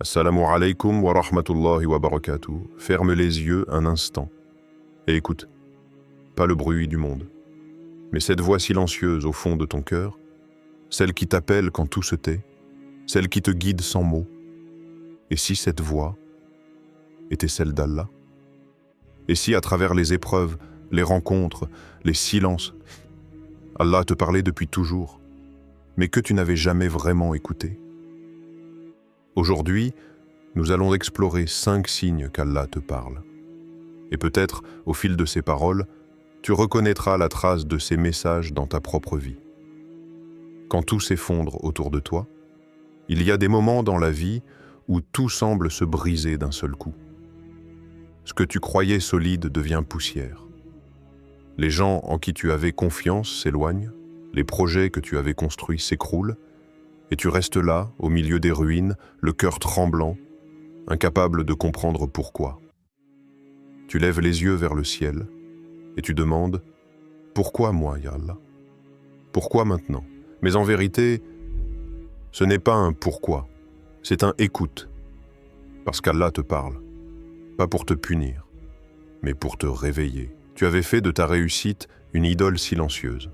Assalamu alaikum wa rahmatullahi wa barakatuh. Ferme les yeux un instant et écoute. Pas le bruit du monde, mais cette voix silencieuse au fond de ton cœur, celle qui t'appelle quand tout se tait, celle qui te guide sans mots. Et si cette voix était celle d'Allah? Et si à travers les épreuves, les rencontres, les silences, Allah te parlait depuis toujours, mais que tu n'avais jamais vraiment écouté? Aujourd'hui, nous allons explorer 5 signes qu'Allah te parle. Et peut-être, au fil de ces paroles, tu reconnaîtras la trace de ces messages dans ta propre vie. Quand tout s'effondre autour de toi, il y a des moments dans la vie où tout semble se briser d'un seul coup. Ce que tu croyais solide devient poussière. Les gens en qui tu avais confiance s'éloignent, les projets que tu avais construits s'écroulent, et tu restes là, au milieu des ruines, le cœur tremblant, incapable de comprendre pourquoi. Tu lèves les yeux vers le ciel et tu demandes « Pourquoi moi, ya Allah? Pourquoi maintenant ?» Mais en vérité, ce n'est pas un « pourquoi », c'est un « écoute », parce qu'Allah te parle, pas pour te punir, mais pour te réveiller. Tu avais fait de ta réussite une idole silencieuse.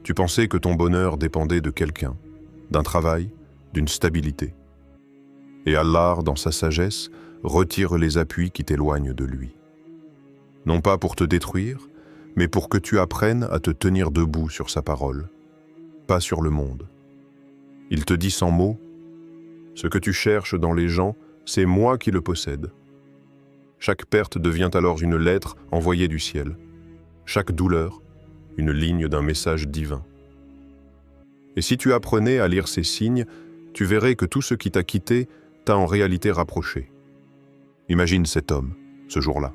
Tu pensais que ton bonheur dépendait de quelqu'un, d'un travail, d'une stabilité. Et Allah, dans sa sagesse, retire les appuis qui t'éloignent de lui. Non pas pour te détruire, mais pour que tu apprennes à te tenir debout sur sa parole, pas sur le monde. Il te dit sans mots, « Ce que tu cherches dans les gens, c'est moi qui le possède. » Chaque perte devient alors une lettre envoyée du ciel. Chaque douleur, une ligne d'un message divin. Et si tu apprenais à lire ces signes, tu verrais que tout ce qui t'a quitté t'a en réalité rapproché. Imagine cet homme, ce jour-là.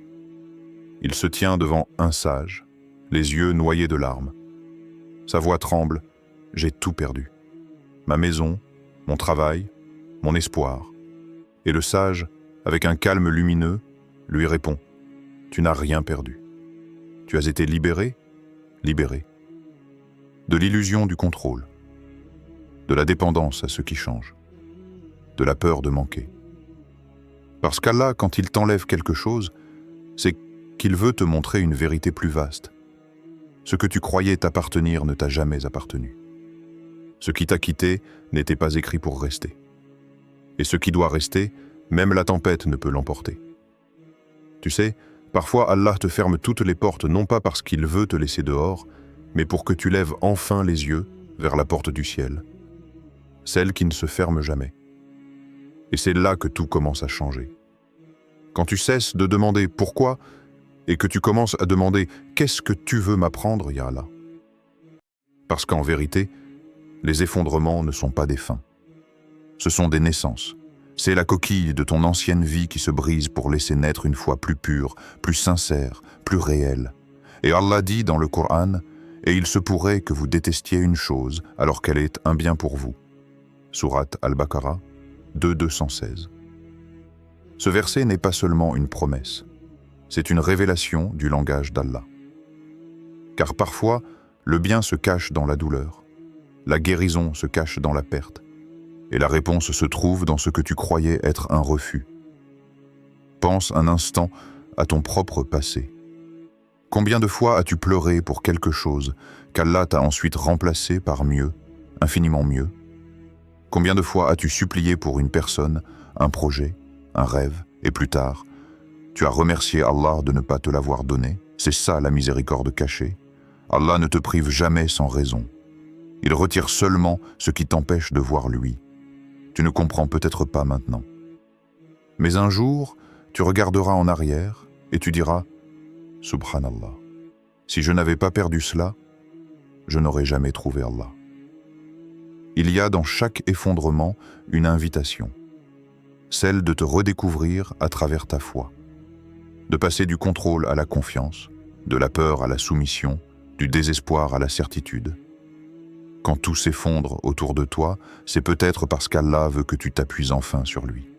Il se tient devant un sage, les yeux noyés de larmes. Sa voix tremble, « J'ai tout perdu. Ma maison, mon travail, mon espoir. » Et le sage, avec un calme lumineux, lui répond, « Tu n'as rien perdu. Tu as été libéré, libéré. De l'illusion du contrôle. De la dépendance à ce qui change, de la peur de manquer. Parce qu'Allah, quand il t'enlève quelque chose, c'est qu'il veut te montrer une vérité plus vaste. Ce que tu croyais t'appartenir ne t'a jamais appartenu. Ce qui t'a quitté n'était pas écrit pour rester. Et ce qui doit rester, même la tempête ne peut l'emporter. Tu sais, parfois Allah te ferme toutes les portes non pas parce qu'il veut te laisser dehors, mais pour que tu lèves enfin les yeux vers la porte du ciel. Celle qui ne se ferme jamais. Et c'est là que tout commence à changer. Quand tu cesses de demander pourquoi et que tu commences à demander qu'est-ce que tu veux m'apprendre, ya Allah. Parce qu'en vérité, les effondrements ne sont pas des fins. Ce sont des naissances. C'est la coquille de ton ancienne vie qui se brise pour laisser naître une foi plus pure, plus sincère, plus réelle. Et Allah dit dans le Coran, « Et il se pourrait que vous détestiez une chose alors qu'elle est un bien pour vous. » Sourate Al-Baqarah 2:216. Ce verset n'est pas seulement une promesse, c'est une révélation du langage d'Allah. Car parfois, le bien se cache dans la douleur, la guérison se cache dans la perte, et la réponse se trouve dans ce que tu croyais être un refus. Pense un instant à ton propre passé. Combien de fois as-tu pleuré pour quelque chose qu'Allah t'a ensuite remplacé par mieux, infiniment mieux? Combien de fois as-tu supplié pour une personne, un projet, un rêve, et plus tard, tu as remercié Allah de ne pas te l'avoir donné? C'est ça la miséricorde cachée. Allah ne te prive jamais sans raison. Il retire seulement ce qui t'empêche de voir lui. Tu ne comprends peut-être pas maintenant. Mais un jour, tu regarderas en arrière et tu diras « Subhanallah, si je n'avais pas perdu cela, je n'aurais jamais trouvé Allah. » Il y a dans chaque effondrement une invitation, celle de te redécouvrir à travers ta foi, de passer du contrôle à la confiance, de la peur à la soumission, du désespoir à la certitude. Quand tout s'effondre autour de toi, c'est peut-être parce qu'Allah veut que tu t'appuies enfin sur lui.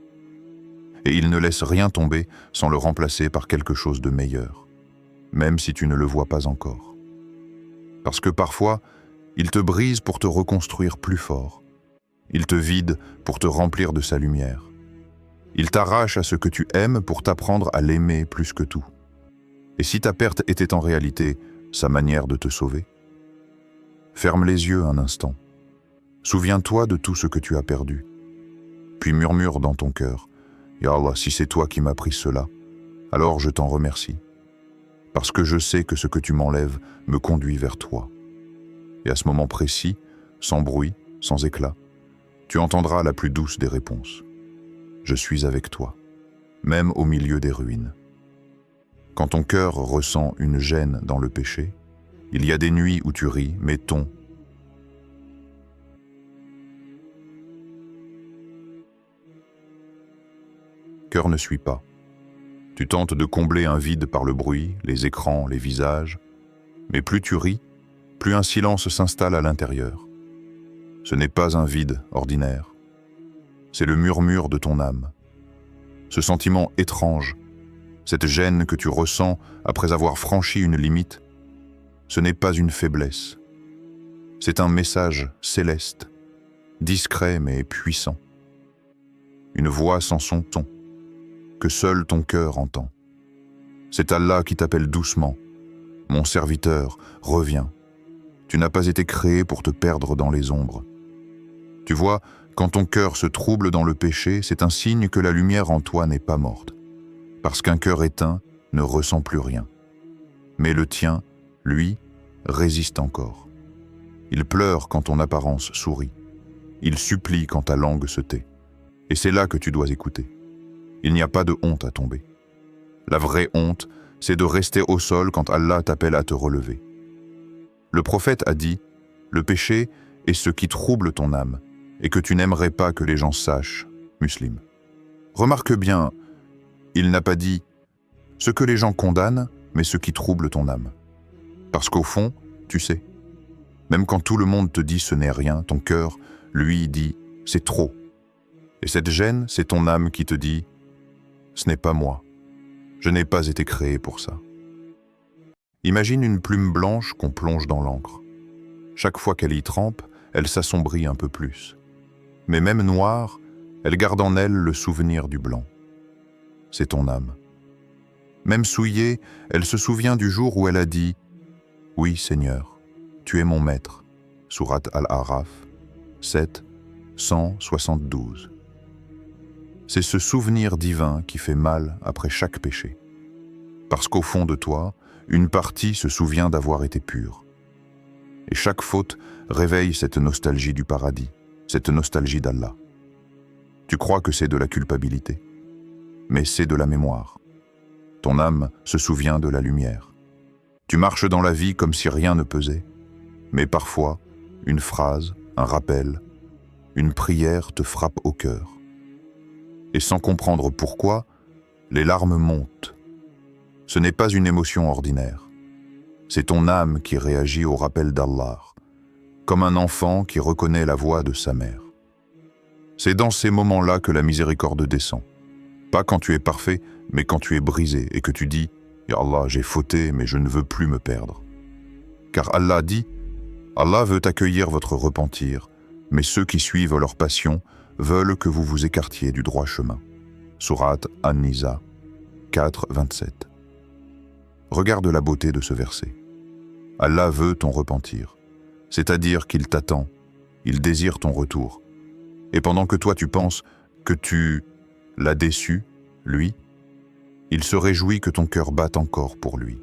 Et il ne laisse rien tomber sans le remplacer par quelque chose de meilleur, même si tu ne le vois pas encore. Parce que parfois, il te brise pour te reconstruire plus fort. Il te vide pour te remplir de sa lumière. Il t'arrache à ce que tu aimes pour t'apprendre à l'aimer plus que tout. Et si ta perte était en réalité sa manière de te sauver? Ferme les yeux un instant. Souviens-toi de tout ce que tu as perdu. Puis murmure dans ton cœur, « Ya Allah, si c'est toi qui m'as pris cela, alors je t'en remercie. Parce que je sais que ce que tu m'enlèves me conduit vers toi. » Et à ce moment précis, sans bruit, sans éclat, tu entendras la plus douce des réponses. Je suis avec toi, même au milieu des ruines. Quand ton cœur ressent une gêne dans le péché, il y a des nuits où tu ris, mais ton cœur ne suit pas. Tu tentes de combler un vide par le bruit, les écrans, les visages, mais plus tu ris, plus un silence s'installe à l'intérieur. Ce n'est pas un vide ordinaire, c'est le murmure de ton âme. Ce sentiment étrange, cette gêne que tu ressens après avoir franchi une limite, ce n'est pas une faiblesse. C'est un message céleste, discret mais puissant. Une voix sans son ton, que seul ton cœur entend. C'est Allah qui t'appelle doucement. Mon serviteur, reviens. Tu n'as pas été créé pour te perdre dans les ombres. Tu vois, quand ton cœur se trouble dans le péché, c'est un signe que la lumière en toi n'est pas morte. Parce qu'un cœur éteint ne ressent plus rien. Mais le tien, lui, résiste encore. Il pleure quand ton apparence sourit. Il supplie quand ta langue se tait. Et c'est là que tu dois écouter. Il n'y a pas de honte à tomber. La vraie honte, c'est de rester au sol quand Allah t'appelle à te relever. Le prophète a dit, « Le péché est ce qui trouble ton âme, et que tu n'aimerais pas que les gens sachent, musulman. » Remarque bien, il n'a pas dit « ce que les gens condamnent, mais ce qui trouble ton âme. » Parce qu'au fond, tu sais, même quand tout le monde te dit ce n'est rien, ton cœur, lui, dit « c'est trop ». Et cette gêne, c'est ton âme qui te dit « ce n'est pas moi, je n'ai pas été créé pour ça ». Imagine une plume blanche qu'on plonge dans l'encre. Chaque fois qu'elle y trempe, elle s'assombrit un peu plus. Mais même noire, elle garde en elle le souvenir du blanc. C'est ton âme. Même souillée, elle se souvient du jour où elle a dit « Oui, Seigneur, tu es mon maître ». Sourate Al-Araf, 7, 172. C'est ce souvenir divin qui fait mal après chaque péché. Parce qu'au fond de toi, une partie se souvient d'avoir été pure. Et chaque faute réveille cette nostalgie du paradis, cette nostalgie d'Allah. Tu crois que c'est de la culpabilité, mais c'est de la mémoire. Ton âme se souvient de la lumière. Tu marches dans la vie comme si rien ne pesait, mais parfois, une phrase, un rappel, une prière te frappe au cœur. Et sans comprendre pourquoi, les larmes montent. Ce n'est pas une émotion ordinaire. C'est ton âme qui réagit au rappel d'Allah, comme un enfant qui reconnaît la voix de sa mère. C'est dans ces moments-là que la miséricorde descend. Pas quand tu es parfait, mais quand tu es brisé et que tu dis « Ya Allah, j'ai fauté, mais je ne veux plus me perdre. » Car Allah dit « Allah veut accueillir votre repentir, mais ceux qui suivent leur passion veulent que vous vous écartiez du droit chemin. » Sourate An-Nisa 4, 27. Regarde la beauté de ce verset. Allah veut ton repentir, c'est-à-dire qu'il t'attend, il désire ton retour. Et pendant que toi tu penses que tu l'as déçu, lui, il se réjouit que ton cœur batte encore pour lui.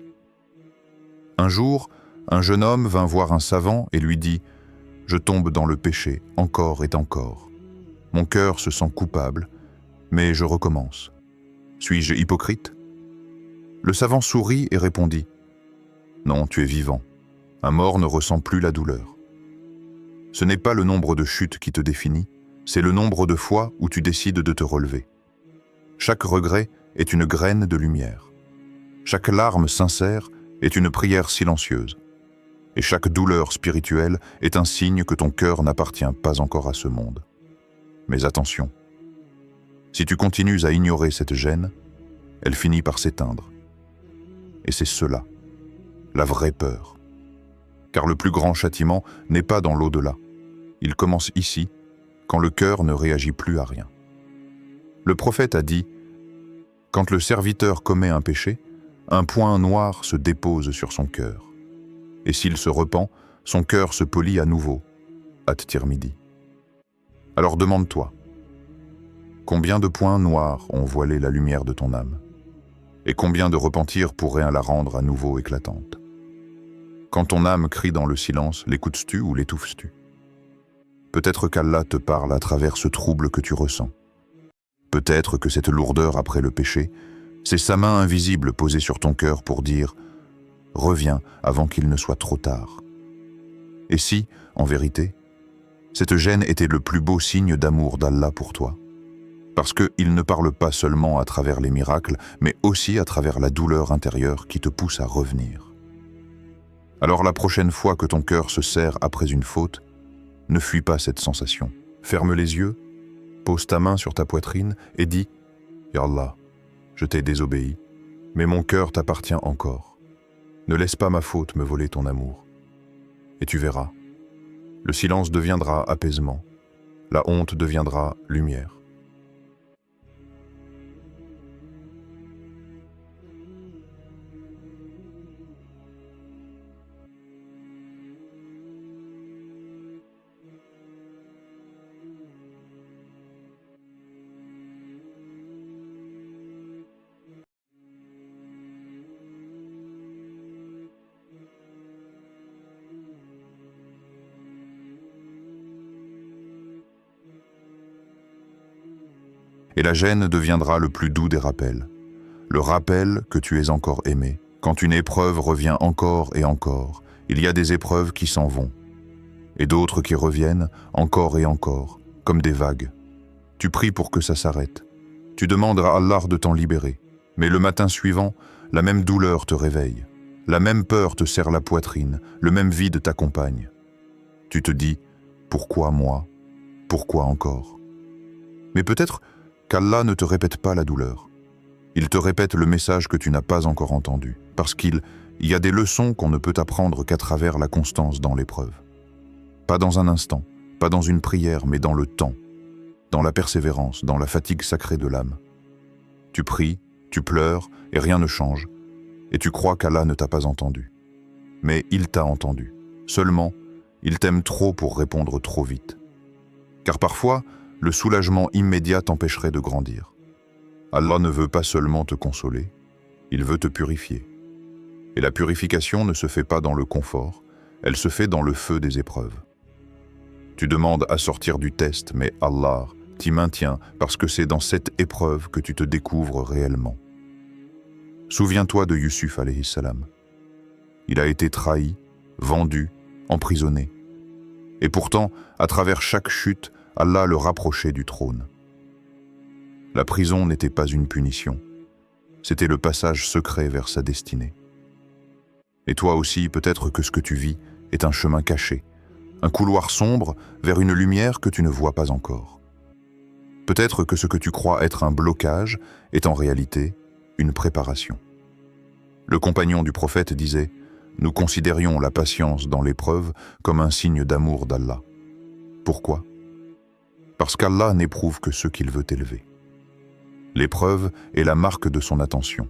Un jour, un jeune homme vint voir un savant et lui dit « Je tombe dans le péché encore et encore. Mon cœur se sent coupable, mais je recommence. Suis-je hypocrite ?» Le savant sourit et répondit « Non, tu es vivant. Un mort ne ressent plus la douleur. Ce n'est pas le nombre de chutes qui te définit, c'est le nombre de fois où tu décides de te relever. Chaque regret est une graine de lumière. Chaque larme sincère est une prière silencieuse. Et chaque douleur spirituelle est un signe que ton cœur n'appartient pas encore à ce monde. Mais attention, si tu continues à ignorer cette gêne, elle finit par s'éteindre. Et c'est cela, la vraie peur. Car le plus grand châtiment n'est pas dans l'au-delà. Il commence ici, quand le cœur ne réagit plus à rien. Le prophète a dit, « Quand le serviteur commet un péché, un point noir se dépose sur son cœur. Et s'il se repent, son cœur se polit à nouveau. » At-Tirmidhi. Alors demande-toi, combien de points noirs ont voilé la lumière de ton âme? Et combien de repentirs pourraient la rendre à nouveau éclatante? Quand ton âme crie dans le silence, l'écoutes-tu ou l'étouffes-tu? Peut-être qu'Allah te parle à travers ce trouble que tu ressens. Peut-être que cette lourdeur après le péché, c'est sa main invisible posée sur ton cœur pour dire « Reviens avant qu'il ne soit trop tard ». Et si, en vérité, cette gêne était le plus beau signe d'amour d'Allah pour toi? Parce qu'il ne parle pas seulement à travers les miracles, mais aussi à travers la douleur intérieure qui te pousse à revenir. Alors la prochaine fois que ton cœur se serre après une faute, ne fuis pas cette sensation. Ferme les yeux, pose ta main sur ta poitrine et dis « Ya Allah, je t'ai désobéi, mais mon cœur t'appartient encore. Ne laisse pas ma faute me voler ton amour. » Et tu verras, le silence deviendra apaisement, la honte deviendra lumière. Et la gêne deviendra le plus doux des rappels. Le rappel que tu es encore aimé. Quand une épreuve revient encore et encore, il y a des épreuves qui s'en vont, et d'autres qui reviennent encore et encore, comme des vagues. Tu pries pour que ça s'arrête. Tu demandes à Allah de t'en libérer. Mais le matin suivant, la même douleur te réveille. La même peur te serre la poitrine, le même vide t'accompagne. Tu te dis, pourquoi moi? Pourquoi encore? Mais peut-être qu'Allah ne te répète pas la douleur. Il te répète le message que tu n'as pas encore entendu, parce qu'il y a des leçons qu'on ne peut apprendre qu'à travers la constance dans l'épreuve. Pas dans un instant, pas dans une prière, mais dans le temps, dans la persévérance, dans la fatigue sacrée de l'âme. Tu pries, tu pleures, et rien ne change, et tu crois qu'Allah ne t'a pas entendu. Mais il t'a entendu. Seulement, il t'aime trop pour répondre trop vite. Car parfois, le soulagement immédiat t'empêcherait de grandir. Allah ne veut pas seulement te consoler, il veut te purifier. Et la purification ne se fait pas dans le confort, elle se fait dans le feu des épreuves. Tu demandes à sortir du test, mais Allah t'y maintient parce que c'est dans cette épreuve que tu te découvres réellement. Souviens-toi de Yusuf alayhi salam. Il a été trahi, vendu, emprisonné. Et pourtant, à travers chaque chute, Allah le rapprochait du trône. La prison n'était pas une punition, c'était le passage secret vers sa destinée. Et toi aussi, peut-être que ce que tu vis est un chemin caché, un couloir sombre vers une lumière que tu ne vois pas encore. Peut-être que ce que tu crois être un blocage est en réalité une préparation. Le compagnon du prophète disait « Nous considérions la patience dans l'épreuve comme un signe d'amour d'Allah. » Pourquoi? Parce qu'Allah n'éprouve que ceux qu'il veut élever. L'épreuve est la marque de son attention.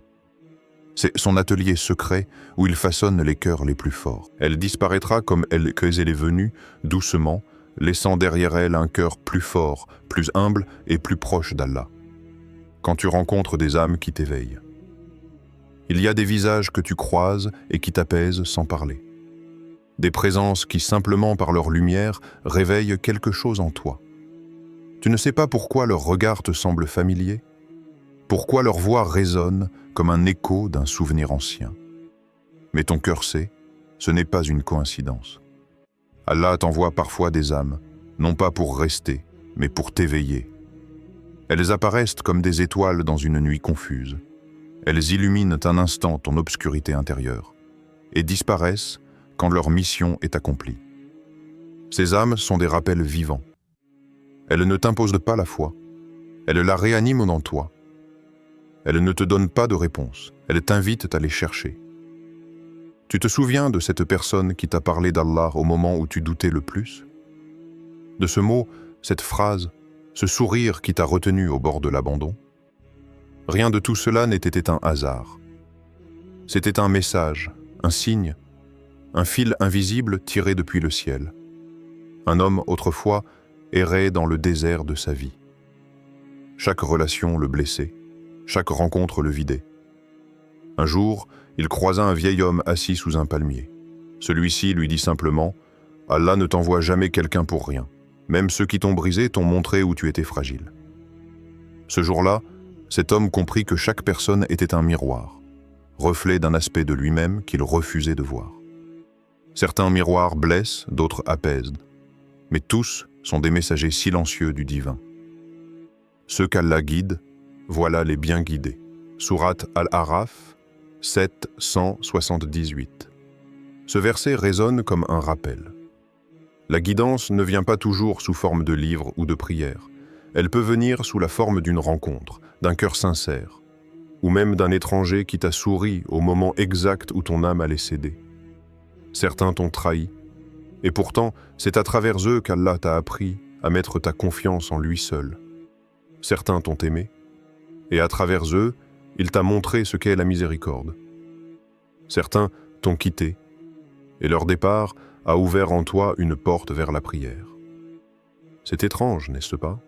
C'est son atelier secret où il façonne les cœurs les plus forts. Elle disparaîtra comme elle est venue, doucement, laissant derrière elle un cœur plus fort, plus humble et plus proche d'Allah. Quand tu rencontres des âmes qui t'éveillent. Il y a des visages que tu croises et qui t'apaisent sans parler. Des présences qui, simplement par leur lumière, réveillent quelque chose en toi. Tu ne sais pas pourquoi leur regard te semble familier, pourquoi leur voix résonne comme un écho d'un souvenir ancien. Mais ton cœur sait, ce n'est pas une coïncidence. Allah t'envoie parfois des âmes, non pas pour rester, mais pour t'éveiller. Elles apparaissent comme des étoiles dans une nuit confuse. Elles illuminent un instant ton obscurité intérieure et disparaissent quand leur mission est accomplie. Ces âmes sont des rappels vivants. Elles ne t'imposent pas la foi, elles la réaniment en toi. Elles ne te donnent pas de réponse, elles t'invitent à les chercher. Tu te souviens de cette personne qui t'a parlé d'Allah au moment où tu doutais le plus? De ce mot, cette phrase Ce sourire qui t'a retenu au bord de l'abandon? Rien de tout cela n'était un hasard. C'était un message, un signe, un fil invisible tiré depuis le ciel. Un homme, autrefois, errait dans le désert de sa vie. Chaque relation le blessait, chaque rencontre le vidait. Un jour, il croisa un vieil homme assis sous un palmier. Celui-ci lui dit simplement « Allah ne t'envoie jamais quelqu'un pour rien. Même ceux qui t'ont brisé t'ont montré où tu étais fragile. » Ce jour-là, cet homme comprit que chaque personne était un miroir, reflet d'un aspect de lui-même qu'il refusait de voir. Certains miroirs blessent, d'autres apaisent, mais tous sont des messagers silencieux du divin. Ceux qu'Allah guide, voilà les bien guidés. Sourate Al-Araf, 7, 178. Ce verset résonne comme un rappel. La guidance ne vient pas toujours sous forme de livre ou de prière. Elle peut venir sous la forme d'une rencontre, d'un cœur sincère, ou même d'un étranger qui t'a souri au moment exact où ton âme allait céder. Certains t'ont trahi, et pourtant, c'est à travers eux qu'Allah t'a appris à mettre ta confiance en lui seul. Certains t'ont aimé, et à travers eux, il t'a montré ce qu'est la miséricorde. Certains t'ont quitté, et leur départ a ouvert en toi une porte vers la prière. C'est étrange, n'est-ce pas?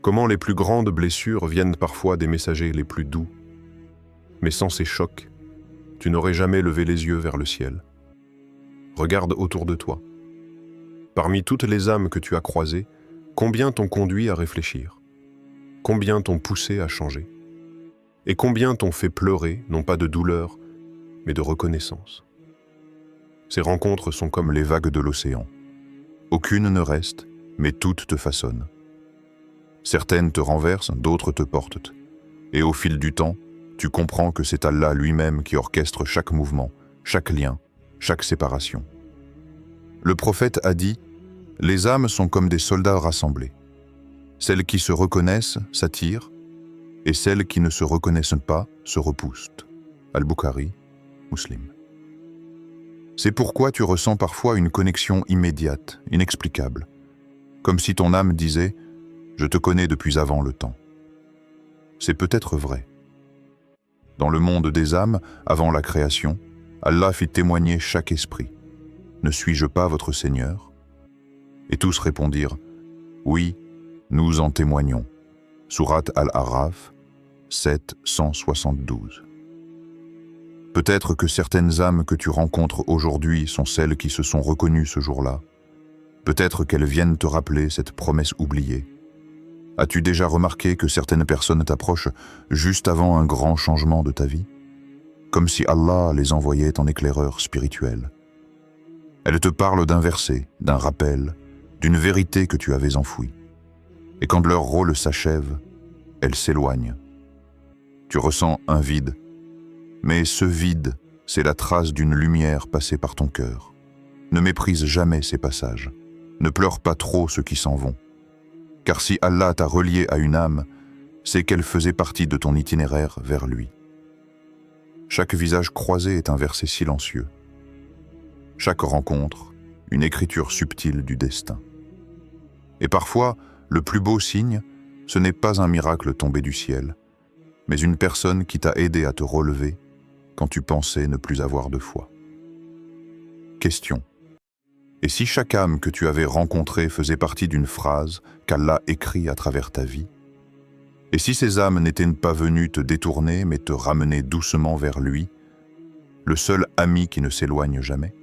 Comment les plus grandes blessures viennent parfois des messagers les plus doux. Mais sans ces chocs, tu n'aurais jamais levé les yeux vers le ciel. Regarde autour de toi. Parmi toutes les âmes que tu as croisées, combien t'ont conduit à réfléchir? Combien t'ont poussé à changer? Et combien t'ont fait pleurer, non pas de douleur, mais de reconnaissance? Ces rencontres sont comme les vagues de l'océan. Aucune ne reste, mais toutes te façonnent. Certaines te renversent, d'autres te portent. Et au fil du temps, tu comprends que c'est Allah lui-même qui orchestre chaque mouvement, chaque lien, chaque séparation. Le prophète a dit « Les âmes sont comme des soldats rassemblés. Celles qui se reconnaissent s'attirent, et celles qui ne se reconnaissent pas se repoussent. » Al-Bukhari, Muslim. C'est pourquoi tu ressens parfois une connexion immédiate, inexplicable, comme si ton âme disait « Je te connais depuis avant le temps ». C'est peut-être vrai. Dans le monde des âmes, avant la création, Allah fit témoigner chaque esprit. « Ne suis-je pas votre Seigneur ?» Et tous répondirent « Oui, nous en témoignons. » Sourate Al-Araf, 7, 172. Peut-être que certaines âmes que tu rencontres aujourd'hui sont celles qui se sont reconnues ce jour-là. Peut-être qu'elles viennent te rappeler cette promesse oubliée. As-tu déjà remarqué que certaines personnes t'approchent juste avant un grand changement de ta vie? Comme si Allah les envoyait en éclaireur spirituel. Elles te parlent d'un verset, d'un rappel, d'une vérité que tu avais enfouie. Et quand leur rôle s'achève, elles s'éloignent. Tu ressens un vide. Mais ce vide, c'est la trace d'une lumière passée par ton cœur. Ne méprise jamais ces passages. Ne pleure pas trop ceux qui s'en vont. Car si Allah t'a relié à une âme, c'est qu'elle faisait partie de ton itinéraire vers lui. Chaque visage croisé est un verset silencieux. Chaque rencontre, une écriture subtile du destin. Et parfois, le plus beau signe, ce n'est pas un miracle tombé du ciel, mais une personne qui t'a aidé à te relever quand tu pensais ne plus avoir de foi. Question. Et si chaque âme que tu avais rencontrée faisait partie d'une phrase qu'Allah écrit à travers ta vie? Et si ces âmes n'étaient pas venues te détourner mais te ramener doucement vers lui, le seul ami qui ne s'éloigne jamais?